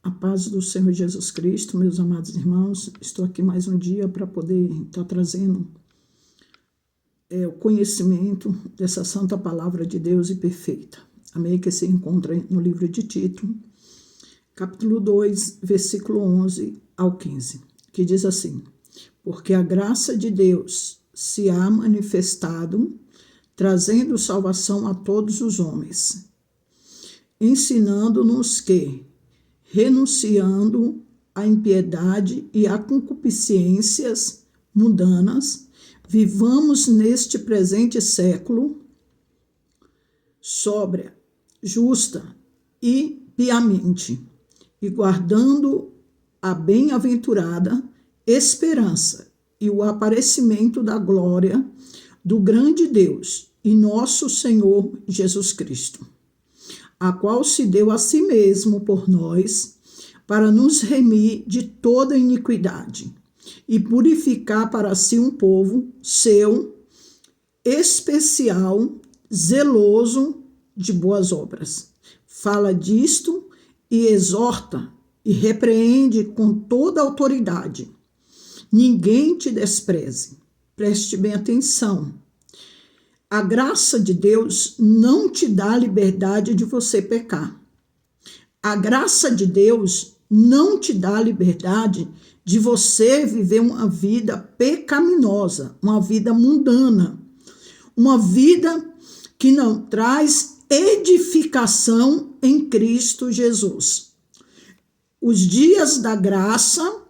A paz do Senhor Jesus Cristo, meus amados irmãos, estou aqui mais um dia para poder estar trazendo o conhecimento dessa santa palavra de Deus e perfeita. Amém? Que se encontra no livro de Tito, capítulo 2, versículo 11 ao 15, que diz assim: porque a graça de Deus se há manifestado, trazendo salvação a todos os homens, ensinando-nos que, renunciando à impiedade e a concupiscências mundanas, vivamos neste presente século sóbria, justa e piamente, e guardando a bem-aventurada esperança e o aparecimento da glória do grande Deus e nosso Senhor Jesus Cristo, a qual se deu a si mesmo por nós, para nos remir de toda iniquidade e purificar para si um povo seu, especial, zeloso de boas obras. Fala disto e exorta e repreende com toda autoridade. Ninguém te despreze. Preste bem atenção. A graça de Deus não te dá liberdade de você pecar. A graça de Deus não te dá liberdade de você viver uma vida pecaminosa, uma vida mundana, uma vida que não traz edificação em Cristo Jesus. Os dias da graça,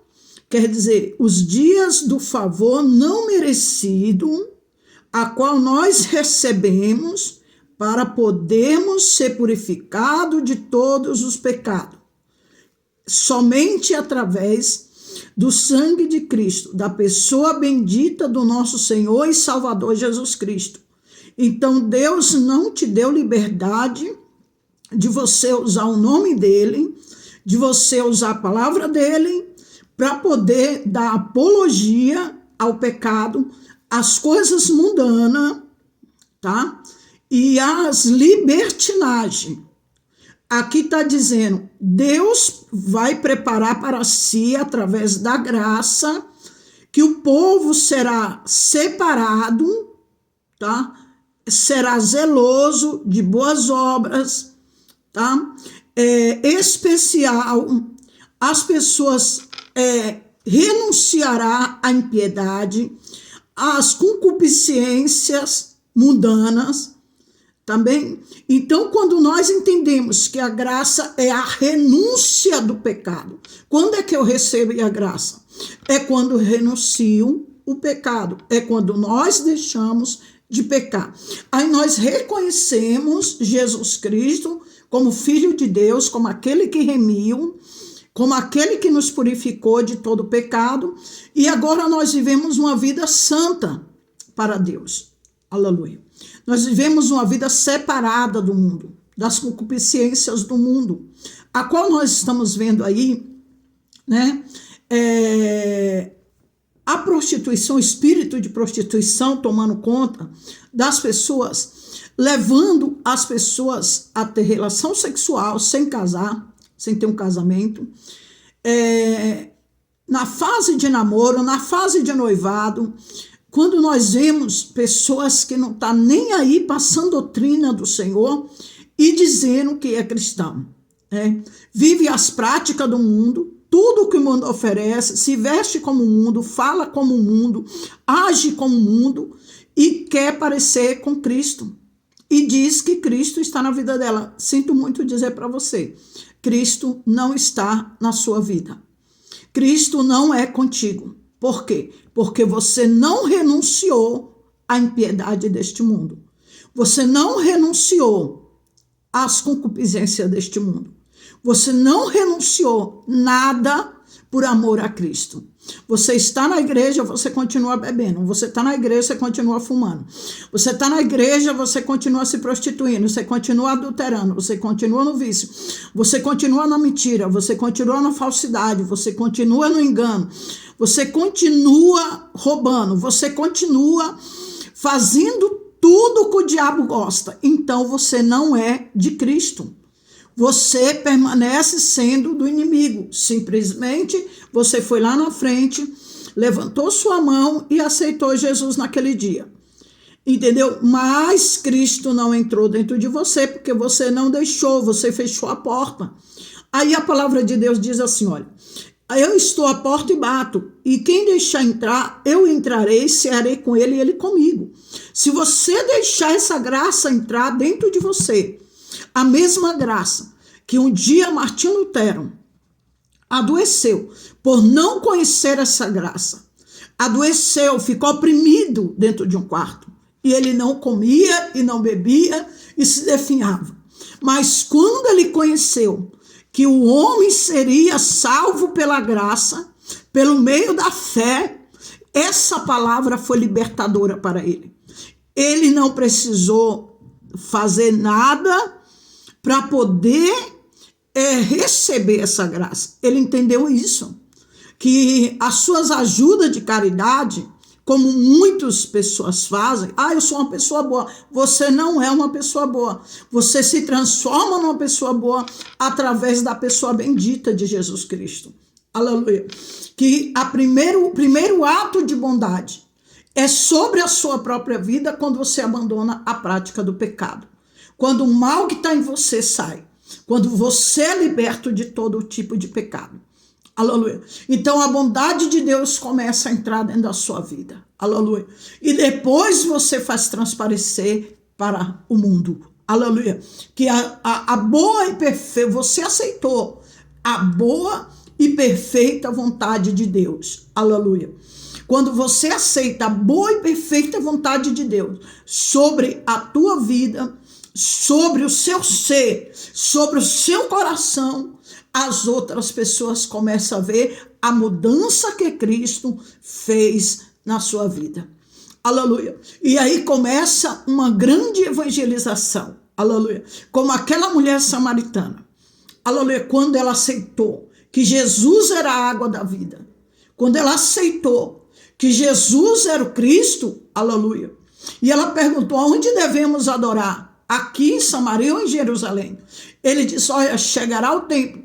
quer dizer, os dias do favor não merecido, a qual nós recebemos para podermos ser purificados de todos os pecados. Somente através do sangue de Cristo, da pessoa bendita do nosso Senhor e Salvador Jesus Cristo. Então, Deus não te deu liberdade de você usar o nome dele, de você usar a palavra dele, para poder dar apologia ao pecado, às coisas mundanas, tá? E às libertinagens. Aqui está dizendo, Deus vai preparar para si, através da graça, que o povo será separado, tá? Será zeloso de boas obras, tá? Especial, as pessoas renunciará à impiedade, às concupiscências mundanas, também. Então, quando nós entendemos que a graça é a renúncia do pecado, quando é que eu recebo a graça? É quando renuncio o pecado, é quando nós deixamos de pecar. Aí nós reconhecemos Jesus Cristo como Filho de Deus, como aquele que remiu, como aquele que nos purificou de todo pecado, e agora nós vivemos uma vida santa para Deus. Aleluia. Nós vivemos uma vida separada do mundo, das concupiscências do mundo, a qual nós estamos vendo aí, né? A prostituição, o espírito de prostituição tomando conta das pessoas, levando as pessoas a ter relação sexual sem casar, sem ter um casamento, na fase de namoro, na fase de noivado, quando nós vemos pessoas que não estão nem aí passando doutrina do Senhor e dizendo que é cristão, vive as práticas do mundo, tudo que o mundo oferece, se veste como o mundo, fala como o mundo, age como o mundo e quer parecer com Cristo. E diz que Cristo está na vida dela. Sinto muito dizer para você, Cristo não está na sua vida. Cristo não é contigo. Por quê? Porque você não renunciou à impiedade deste mundo. Você não renunciou às concupiscências deste mundo. Você não renunciou nada por amor a Cristo. Você está na igreja, você continua bebendo. Você está na igreja, você continua fumando. Você está na igreja, você continua se prostituindo. Você continua adulterando. Você continua no vício. Você continua na mentira. Você continua na falsidade. Você continua no engano. Você continua roubando. Você continua fazendo tudo que o diabo gosta. Então você não é de Cristo. você permanece sendo do inimigo. Simplesmente você foi lá na frente, levantou sua mão e aceitou Jesus naquele dia. Entendeu? Mas Cristo não entrou dentro de você porque você não deixou, você fechou a porta. Aí a palavra de Deus diz assim, olha, eu estou à porta e bato, e quem deixar entrar, eu entrarei, cearei com ele e ele comigo. Se você deixar essa graça entrar dentro de você, a mesma graça que um dia Martinho Lutero adoeceu por não conhecer essa graça, adoeceu, ficou oprimido dentro de um quarto, e ele não comia e não bebia e se definhava. Mas quando ele conheceu que o homem seria salvo pela graça, pelo meio da fé, essa palavra foi libertadora para ele. Ele não precisou fazer nada para poder receber essa graça. Ele entendeu isso, que as suas ajudas de caridade, como muitas pessoas fazem, eu sou uma pessoa boa. Você não é uma pessoa boa. Você se transforma numa pessoa boa através da pessoa bendita de Jesus Cristo. Aleluia. Que o primeiro ato de bondade é sobre a sua própria vida quando você abandona a prática do pecado. Quando o mal que está em você sai. Quando você é liberto de todo tipo de pecado. Aleluia. Então a bondade de Deus começa a entrar dentro da sua vida. Aleluia. E depois você faz transparecer para o mundo. Aleluia. Que a boa e perfeita, você aceitou a boa e perfeita vontade de Deus. Aleluia. Quando você aceita a boa e perfeita vontade de Deus sobre a tua vida, sobre o seu ser, sobre o seu coração, as outras pessoas começam a ver a mudança que Cristo fez na sua vida. Aleluia. E aí começa uma grande evangelização. Aleluia. Como aquela mulher samaritana. Aleluia. Quando ela aceitou que Jesus era a água da vida. Quando ela aceitou que Jesus era o Cristo. Aleluia. E ela perguntou, aonde devemos adorar? Aqui em Samaria ou em Jerusalém? Ele disse, olha, chegará o tempo,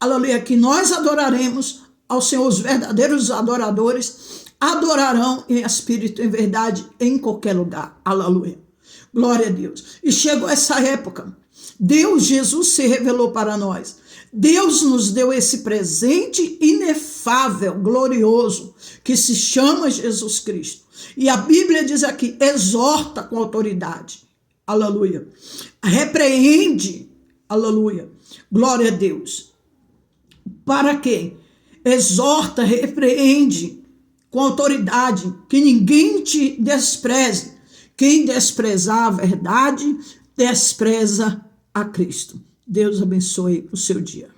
aleluia, que nós adoraremos ao Senhor. Os verdadeiros adoradores adorarão em espírito e em verdade em qualquer lugar. Aleluia. Glória a Deus. E chegou essa época. Deus, Jesus se revelou para nós. Deus nos deu esse presente inefável, glorioso, que se chama Jesus Cristo. E a Bíblia diz aqui, exorta com autoridade. Aleluia. Repreende. Aleluia. Glória a Deus. Para quê? Exorta, repreende com autoridade, que ninguém te despreze. Quem desprezar a verdade, despreza a Cristo. Deus abençoe o seu dia.